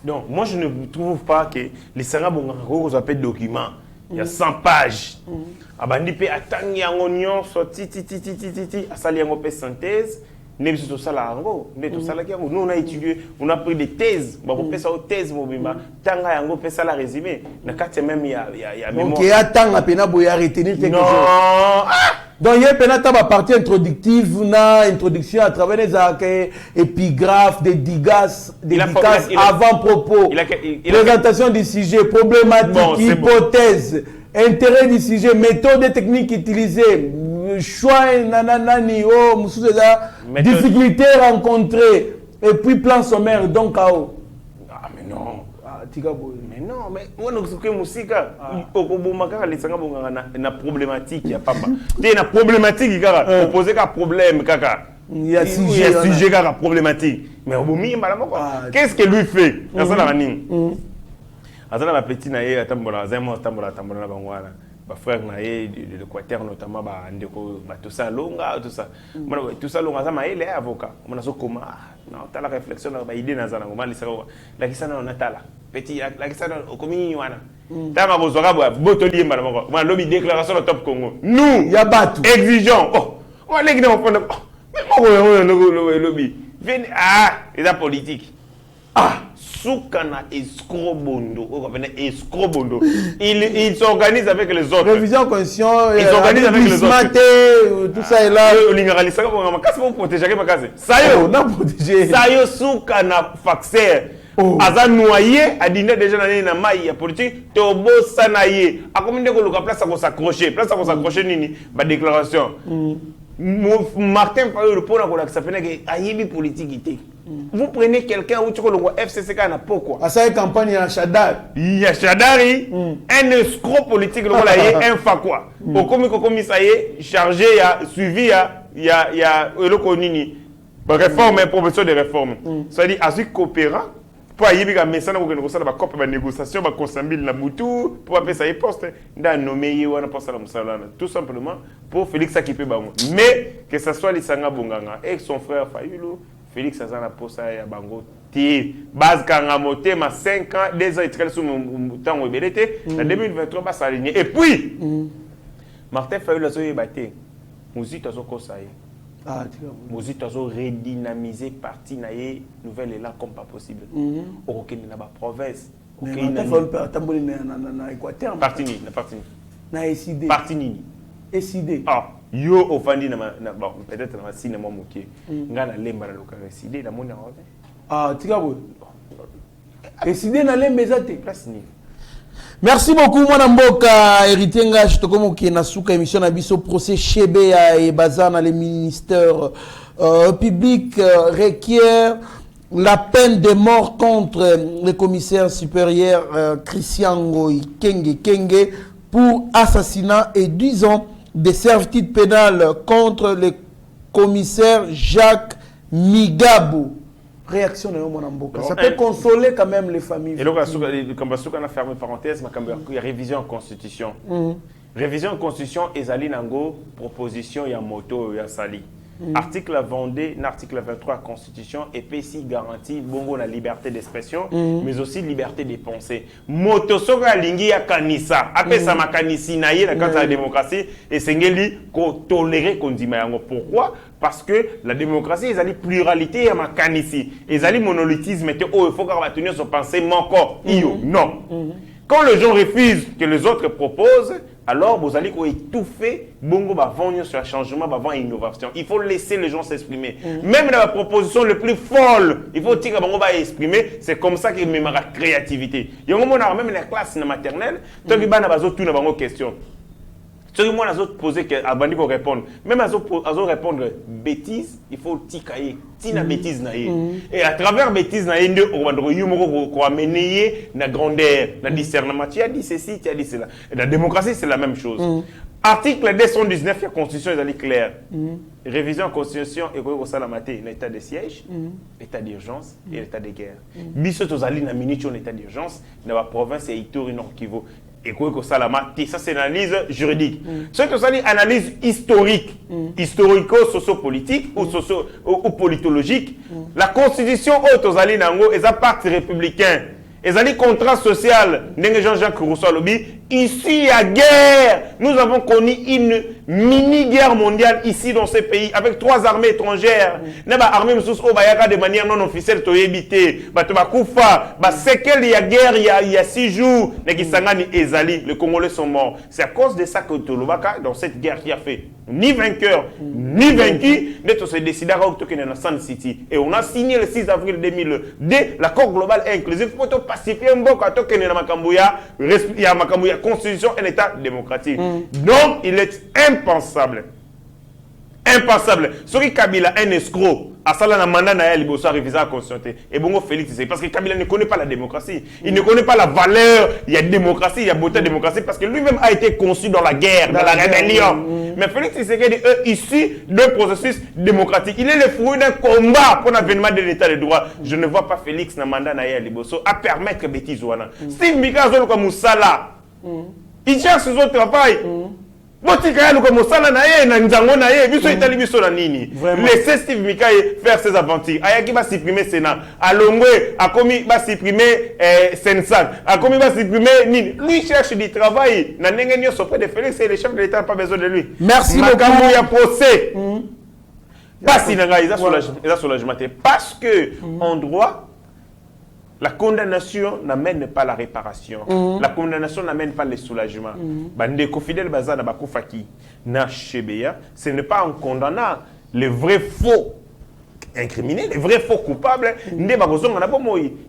Donc, moi je ne trouve pas que les Sarabongo appellent documents. Il y a 100 pages. Abandi pe atangi yango nyonso titi asali yango pe synthèse ne biso sala yango ne to sala yango nous on a étudié, on a pris des thèses ba ko pesa o thèse mobimba tanga yango pe sala résumé na kati même il y a mémoire. OK, atanga pena boya retenir quelque chose. Donc il y a pena ta partie introductive na introduction à travers les épigraphes, des digas, des dédicaces avant-propos. Présentation du sujet, problématique, hypothèse. Intérêt du sujet, méthode et technique utilisée, choix, nanani, difficultés rencontrées, et puis plan sommaire, donc KO. Ah, mais non. Mais non, mais on a dit que musique, na problématique, il y a pas. Il y a problématique, il y a opposé qu'un problème, kaka. Il y a sujet, kaka problématique. Mais qu'est-ce que lui fait? Azana ba petit na ye atambola zemo tambola na bangwana ba frère na ye de l'Équateur notamment ba ndeko ba tout ça longa tout ça mona tout ça longa zama ele avocat mona so koma na tala réflexion na ba idée na zana ngoma lisaka la kisana na tala petit la kisana okomi wana tama bozoka ba botoli mba na moko mona lobby déclaration de top Congo nous ya batu exigeons on legi na fond mais lobby vient les politique Soukana escrobondo, escrobondo. Il s'organise avec les autres. Révision conscient, il s'organise avec les autres. Tout ça est là. Qu'est-ce que vous protégez? Ça y est, on a protégé. Ça y est, Soukana faxer. Aza noyé, a dîner déjà dans la maille politique. Tobo sanaye. A combien de gens place à s'accrocher? Place à s'accrocher nini? Ma déclaration. Martin Fayou le pona ko ça fait que ayebi politique. Vous prenez quelqu'un où tu connais le FCC n'a pourquoi? À ça campagne à Chadar. Il y a Chadari, un escroc politique un fakwa. Au commissariat chargé suivi il y a le konini. Réforme et professeur de réforme. Ça dit à ce coopérant pour y avoir mais ça n'a aucune recette de négociation ba consambil na butu pour appeler ça poste nda nommé wana poste la musala tout simplement pour Félix Akipe bango. Mais que ça soit Lisanga Bonganga et son frère Fayulu Félix Azana posa ya bango ti base kanga motema 5 ans 2 ans et sous temps ebelete en 2023 ba s'aligner et puis Martin Fayulu azo yebate musique azo kosaye musique azo redynamiser parti na ye nouvelle élan comme pas possible okokende na ba province okokende na tamboli na Équateur parti ni na SID parti ni SID yo ofandi na bon peut-être na cinéma moké nga na lemba na loka SID na mona tika bo SID na lemba ezate place ni Merci beaucoup, mon mboka héritier Ngash Tokomo qui est na souka émission na biso procès Chebea et Bazana les ministères publics requiert la peine de mort contre le commissaire supérieur Christian Ngoy Kenge pour assassinat et 10 ans de servitude pénale contre le commissaire Jacques Migabo. Réaction de mon amboka. Ça peut consoler quand même les familles. Et donc, comme on a fermé parenthèse, il y a révision en constitution. Révision en constitution, Ezali Nango, proposition, il y a moto, il y a sali. Article 22, l'article 23 de la Constitution, et PCI garantit bongo la liberté d'expression, mais aussi liberté de pensée. Moto soga lingi ya kanisa, après ça ma kanisi na ye la carte de la démocratie, et sengeli ko tolérer kondima yango. Pourquoi? Parce que la démocratie, ils ont pluralité ya ma kanisi, ils ont monolithisme, il faut qu'on tenir son pensée manko. Non. Quand les gens refusent que les autres proposent, alors vous allez étouffer bongo bavant sur un changement, bavant innovation. Il faut laisser les gens s'exprimer. Même dans la proposition le plus folle, il faut dire que bongo va exprimer. C'est comme ça qu'il met ma créativité. Il y a un moment même dans la classe maternelle, tant que bana bazo tout na bango question. Ce que moi, j'ai posé avant de répondre, même à répondre bêtises, il faut tikaye, tina bêtise naïe. Et à travers bêtises naïe, on va amener la grandeur, la discernement. Tu as dit ceci, tu as dit cela. Et la démocratie, c'est la même chose. Article 219 de la Constitution est clair. Révision de la Constitution et au salamate, l'état de siège, l'état d'urgence et l'état de guerre. Bissot aux alliés, la minute, l'état d'urgence, dans la province et Ituri Nord Kivu. Et quoi que ça, ça c'est une analyse juridique. Ce que ça dit, analyse historique, historico-socio-politique ou politologique. La constitution haute aux alliés nango est un parti républicain. Les alliés contrat social, Jean-Jacques Rousseau lobby. Ici, à guerre, nous avons connu une mini-guerre mondiale ici dans ce pays avec 3 armées étrangères. Nous armée de manière non officielle, c'est qu'il y a guerre il y a 6 jours, les Congolais sont morts. C'est à cause de ça que Tolobaka, dans cette guerre qui a fait ni vainqueur, ni vaincu, nous se décidé à dans Sun City. Et on a signé le 6 avril 2002 l'accord global et inclusif pour pacifier un bon carton que il y a la constitution et l'état démocratique. Donc, il est impensable. Impensable. Ce qui Kabila un escroc, à ça la mandat na il bossa réviser la constitution. Et bongo Félix c'est parce que Kabila ne connaît pas la démocratie. Il ne connaît pas la valeur, il y a démocratie, il y a beauté démocratie parce que lui-même a été conçu dans la guerre, dans la rébellion. Mais Félix Tshisekedi issu d'un processus démocratique. Il est le fruit d'un combat pour l'avènement de l'état de droit. Je ne vois pas Félix na mandat na il bossa à permettre bêtise wana. Steve Mika zolo comme Moussala. Il cherche son travail. Laissez Steve Mikaye faire ses aventures. Ayaki va supprimer Sénat. Alongwe, Akomi va supprimer Sensak. Akomi va supprimer Nini. Lui cherche du travail. Nanengenio auprès de Félix et le chef de l'État n'a pas besoin de lui. Merci beaucoup. Il y a procès. Pas si il y a soulagement. Parce que en droit, la condamnation n'amène pas la réparation. La condamnation n'amène pas le soulagement. Bandeko Fidel Bazana Bakufaki na Chebea, ce n'est pas en condamnant les vrais faux incriminés, les vrais faux coupables.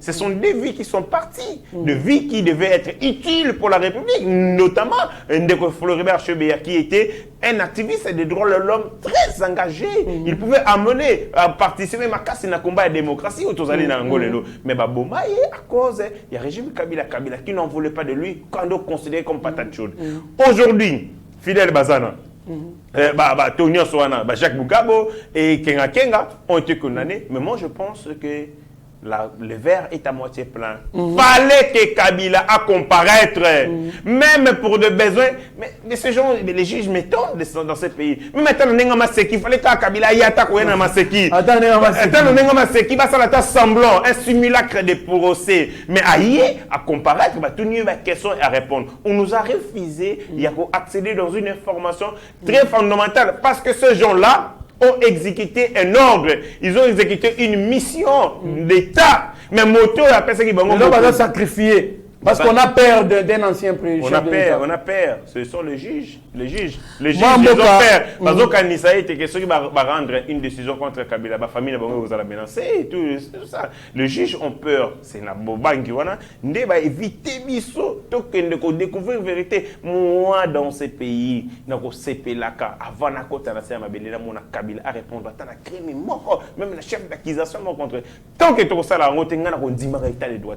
Ce sont des vies qui sont parties, des vies qui devaient être utiles pour la République, notamment Ndeko Floribert Chebea qui était un activiste des droits de l'homme très engagé. Il pouvait amener à participer à un combat de démocratie autour de l'Angolelo. Mais Babomaye, à cause, il y a le régime Kabila qui n'en voulait pas de lui, quand on considérait comme patate chaude. Aujourd'hui, Fidel Bazana, Tonio Soana, Jacques Mugabo et Kenga ont été condamnés. Mais moi, je pense que le verre est à moitié plein. Fallait que Kabila a comparaître, même pour des besoins. Mais ces gens, les juges m'étonnent dans ce pays. Mais maintenant, il fallait que Kabila y attaque ou Maseki. Maseki, ça va semblant, un simulacre de procès. Mais aïe, à comparaître, tout le monde a question à répondre. On nous a refusé, il y a accéder dans une information très fondamentale parce que ces gens-là ont exécuté un ordre, ils ont exécuté une mission d'État. Mais moto appelle ça qui va sacrifier. Parce qu'on a peur d'un ancien président. On a peur. Ce sont les juges. Les juges, ils ont peur. Parce que quand il était question de rendre une décision contre Kabila, la famille vous allez menacer, tout ça. Les juges ont peur. C'est la bobangi. On va éviter miso. De découvrir la vérité. Moi, dans ce pays, dans ce pays-là, avant la côte, Kabila a répondu à la crime mort. Même la chef d'accusation contre. Tant que tout ça, on dit les droits.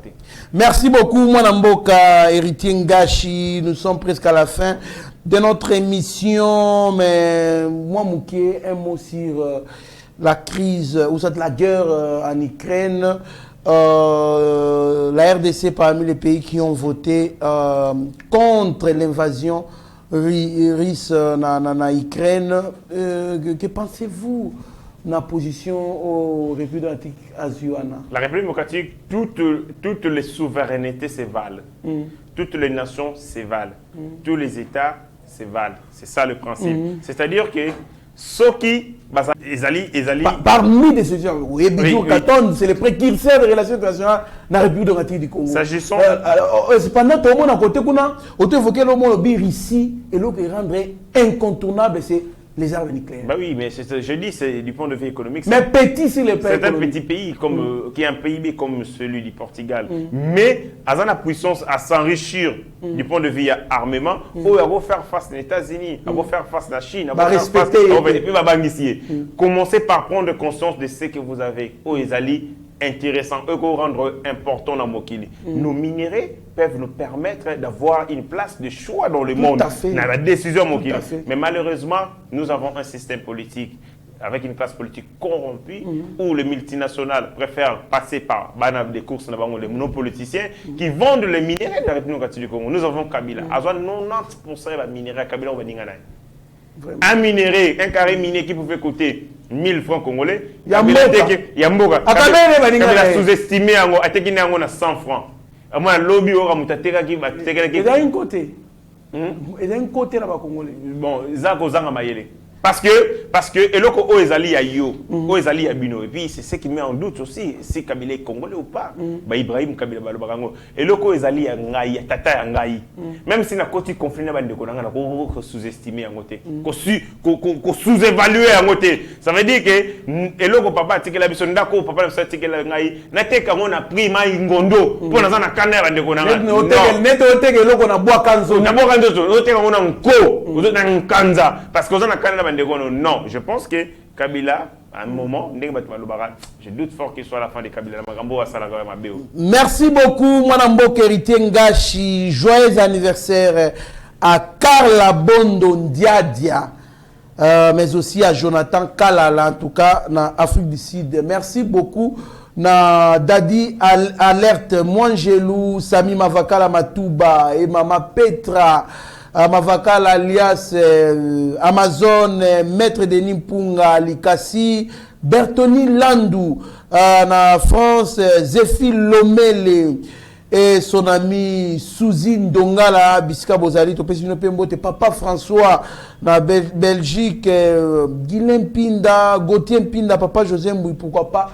Merci beaucoup, Mboka, héritier Ngashi. Nous sommes presque à la fin de notre émission. Mais moi, Mouké, un mot sur la crise, ou ça, la guerre en Ukraine. La RDC parmi les pays qui ont voté contre l'invasion russe en Ukraine. Que pensez-vous de la position aux Républiques démocratiques azuana? La République démocratique, toutes les souverainetés se valent. Toutes les nations se valent. Tous les États se valent. C'est ça le principe. C'est-à-dire que ceux qui... Parmi les sujets, oui, c'est le précurseur des relations internationales dans la République démocratique du Congo. S'agissant... Cependant, tout le monde à côté, on a évoqué le mot ici, et l'autre rendrait incontournable, c'est les armes nucléaires. Bah oui, mais je dis, c'est du point de vue économique. Mais petit, c'est le pays. C'est un petit pays qui a un PIB comme celui du Portugal. Mais, à la puissance à s'enrichir du point de vue armement, il va faire face aux États-Unis, il va faire face à la Chine, il va faire face commencez par prendre conscience de ce que vous avez. Les alliés intéressants, eux qu'on rendre important dans Mokili. Nos minéraux peuvent nous permettre d'avoir une place de choix dans le monde, dans la décision Mokili. Mais malheureusement, nous avons un système politique avec une classe politique corrompue où les multinationales préfèrent passer par des courses, les monopoliticiens qui vendent les minéraux de la République démocratique du Congo. Nous avons Kabila. À 90% des minéraux Kabila, on va dire un minerai, un carré minier qui pouvait coûter 1000 francs congolais. Il y a Mboka. Il a sous-estimé à 100 francs. Moi, lobby aura mutateka qui va. Il y a un côté. Il y a un côté là-bas congolais. Bon, Zako Zanga Mayele. Parce que et loko o ezali ya yo, o ezali ya bino, et puis c'est ce qui met en doute aussi si Kabila est congolais ou pas. Ba Ibrahim Kabila balo bakango. Et loko ezali ya ngai, ya tata ya ngai. Même si na koti conflit na bande ko na ko sous-estimer en côté, ko sous-évaluer en côté. Ça veut dire que et loko papa tikela biso ndako papa na tikela ngai, na teka ngona prima ngondo pour na na kanera ndeko na ngai. Neto teke loko na bois kanzo. Na bois kanzo, o teka ngona nko, o na nkanza parce que na kanera. Non, je pense que Kabila, à un moment, je doute fort qu'il soit à la fin de Kabila. Merci beaucoup, Mwanambo Héritier Ngashi. Joyeux anniversaire à Carla Bondo Ndiadia, mais aussi à Jonathan Kalala, en tout cas, en Afrique du Sud. Merci beaucoup. Na Dadi Alerte, Mwangelou, Sami Mavakala Matouba et Mama Petra. Mavakal alias Amazon, Maître Denis Mpunga, Likasi, Bertoni Landou, en France, Zéphile Lomele et son ami Souzine Dongala, Biska Bozali, Topesino Pembote, Papa François, na Belgique, Guilain Pinda, Gauthier Pinda, Papa José Mboui, pourquoi pas,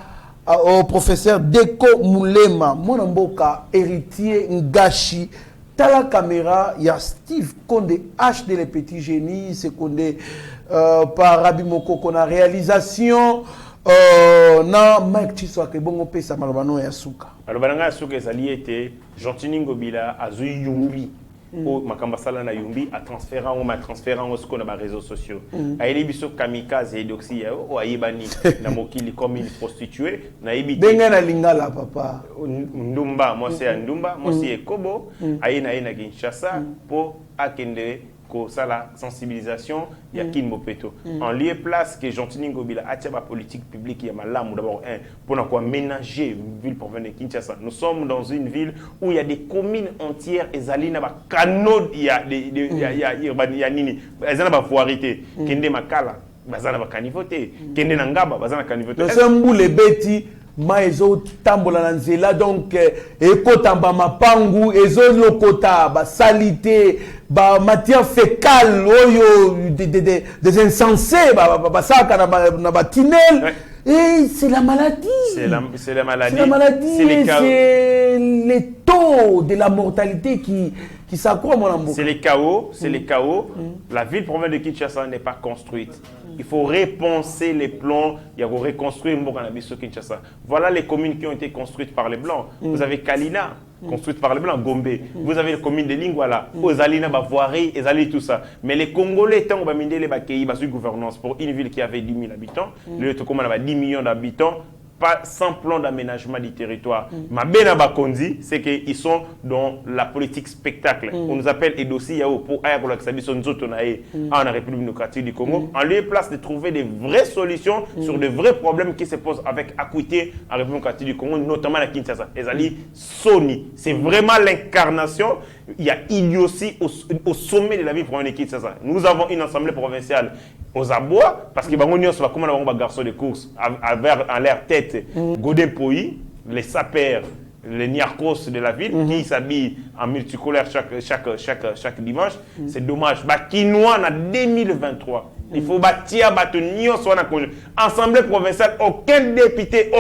au professeur Deko Moulema, mon mboka, héritier Ngashi. Dans la caméra, il y a Steve Condé, HD les petits génies, c'est Condé par Rabi Moko qu'on a réalisation. Non, Mike Chiswake, bon, on peut ça, Malbano et Asuka. Alors, Bananga Asuka, ça y était, Gentini Ngobila, Azu Yumbi, au Makambasala na Yumbi, à transférant ce qu'on a dans les réseaux sociaux. A Elibiso Kamikaze et Doxy, ou à Yebani, na Mokili comme une prostituée, na Yebiti. Denga Lingala, papa. Ndumba, moi c'est Ndumba, moi c'est Kobo, Aïna Kinshasa, pour Akende. Ça la sensibilisation il y a Kin Mopeto en lieu place que Gentini Ngobila a la politique publique il y a malam d'abord pour quoi ménager une ville pour venir Kinshasa. Nous sommes dans une ville où il y a des communes entières et Zalina ba canaux il y a il y a nini ezana ba voirité kende makala bazana ba canivoté kende nangaba bazana canivoté le sembule beti Maezo tambola na nzela donc ekotamba mapangu ezo lokota ba salité ba matière fécale oyo des insensés ba saka na ba tinel et c'est la maladie. C'est la maladie. C'est la maladie. C'est les taux taux de la mortalité qui s'accroît, mon amour. C'est les chaos, c'est les chaos. La ville province de Kinshasa n'est pas construite. Il faut repenser les plans, il y a reconstruire Mbokanabiso Kinshasa. Voilà les communes qui ont été construites par les Blancs. Vous avez Kalina, construite par les Blancs, Gombe. Vous avez les communes de Lingwala, Ozalina, Bavoirie, Ezali, tout ça. Mais les Congolais, tant qu'on va miner les Bakei, une gouvernance pour une ville qui avait 10 000 habitants, le Tokoman avait 10 millions d'habitants, pas sans plan d'aménagement du territoire. Ma bena bakondi, c'est qu'ils sont dans la politique spectacle. On nous appelle Edossi Yao pour Ayakola Ksabi Sonzotonae en République démocratique du Congo. En lieu et place de trouver des vraies solutions sur de vrais problèmes qui se posent avec acuité en République démocratique du Congo, notamment à Kinshasa. Ezali Soni. C'est vraiment l'incarnation. Il y a idiotie au sommet de la vie province de Kinshasa. Nous avons une assemblée provinciale aux abois, parce que Bango Nyos va comme un garçon de course, en l'air tête, Godin Poyi, les sapeurs, les niarcos de la ville, qui s'habillent en multicolore chaque dimanche. C'est dommage. Quinois en 2023. Il faut bâtir Nyos en congé. Assemblée provinciale, aucun député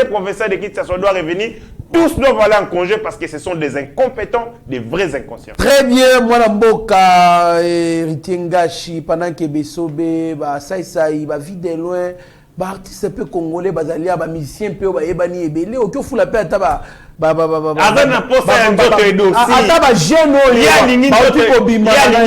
provincial de Kinshasa doit revenir. Tous doivent aller en congé parce que ce sont des incompétents, des vrais inconscients. Très bien, moi Mboka, Ritiengashi, pendant que Besobe, Saïsaï, vide loin, artiste peu congolais, bazalia, musicien peu, ebani ebele, au fout la paix à taba. Avant na poste un autre dossier. Ataba jeune il y a l'ingi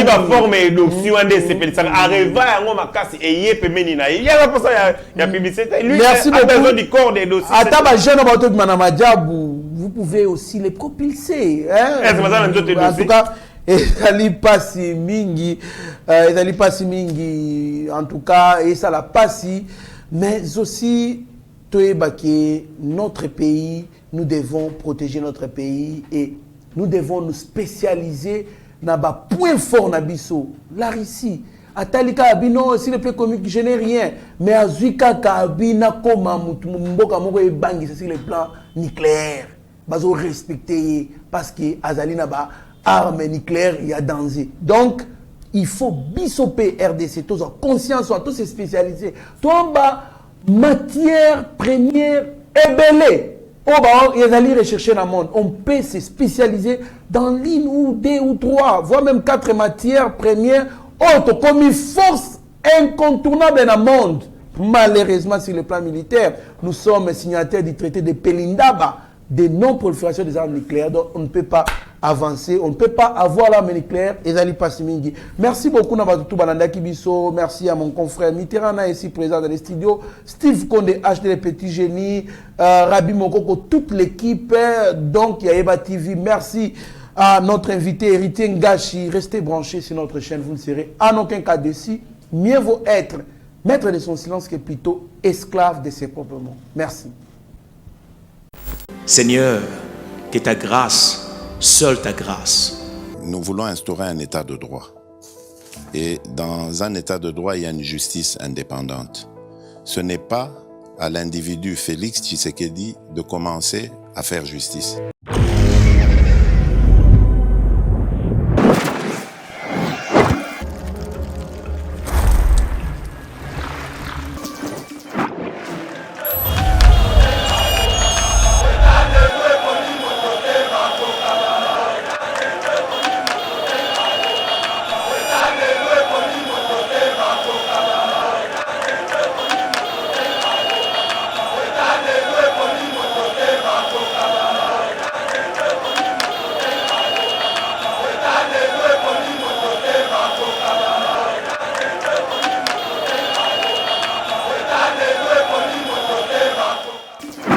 ba forme dossier ande sepeli ça arriva yango makasi eye pemeni na il y a la poste ya publicité lui merci a besoin du corps des dossiers. Ataba jeune ba to manama diabu, vous pouvez aussi les propulser hein. Est-ce que ça un autre dossier? En tout cas ezali pasi mingi en tout cas et ça la pasi mais aussi notre pays, nous devons protéger notre pays et nous devons nous spécialiser dans les points forts nabiso. La Russie, Atalika Abino, si le pays comique, je n'ai rien. Mais Azuika Kabina Koma Mboka Moko et Bangi, c'est le plan nucléaire. Bazo respecter parce que Azalina ba armes nucléaires, il y a danger. Donc, il faut bisoper RDC, tous en conscience, tous se spécialiser. Toi, matière première ébellée. Ils allaient rechercher dans le monde. On peut se spécialiser dans l'une ou deux ou trois, voire même 4 matières premières autres, comme une force incontournable dans le monde. Malheureusement, sur le plan militaire, nous sommes signataires du traité de Pelindaba, de non-prolifération des armes nucléaires. Donc, on ne peut pas avancer, on ne peut pas avoir l'arme nucléaire. Merci beaucoup, Nabatutu Banandaki Bisso. Merci à mon confrère Mitterrand, ici présent dans les studios. Steve Konde, HD Les Petits Génies, Rabi Mokoko, toute l'équipe. Donc, Yaeba TV. Merci à notre invité, Héritier Ngashi. Restez branchés sur notre chaîne, vous ne serez en aucun cas déçus. Mieux vaut être maître de son silence que plutôt esclave de ses propres mots. Merci. Seigneur, que ta grâce, seule ta grâce. Nous voulons instaurer un état de droit. Et dans un état de droit, il y a une justice indépendante. Ce n'est pas à l'individu Félix Tshisekedi de commencer à faire justice.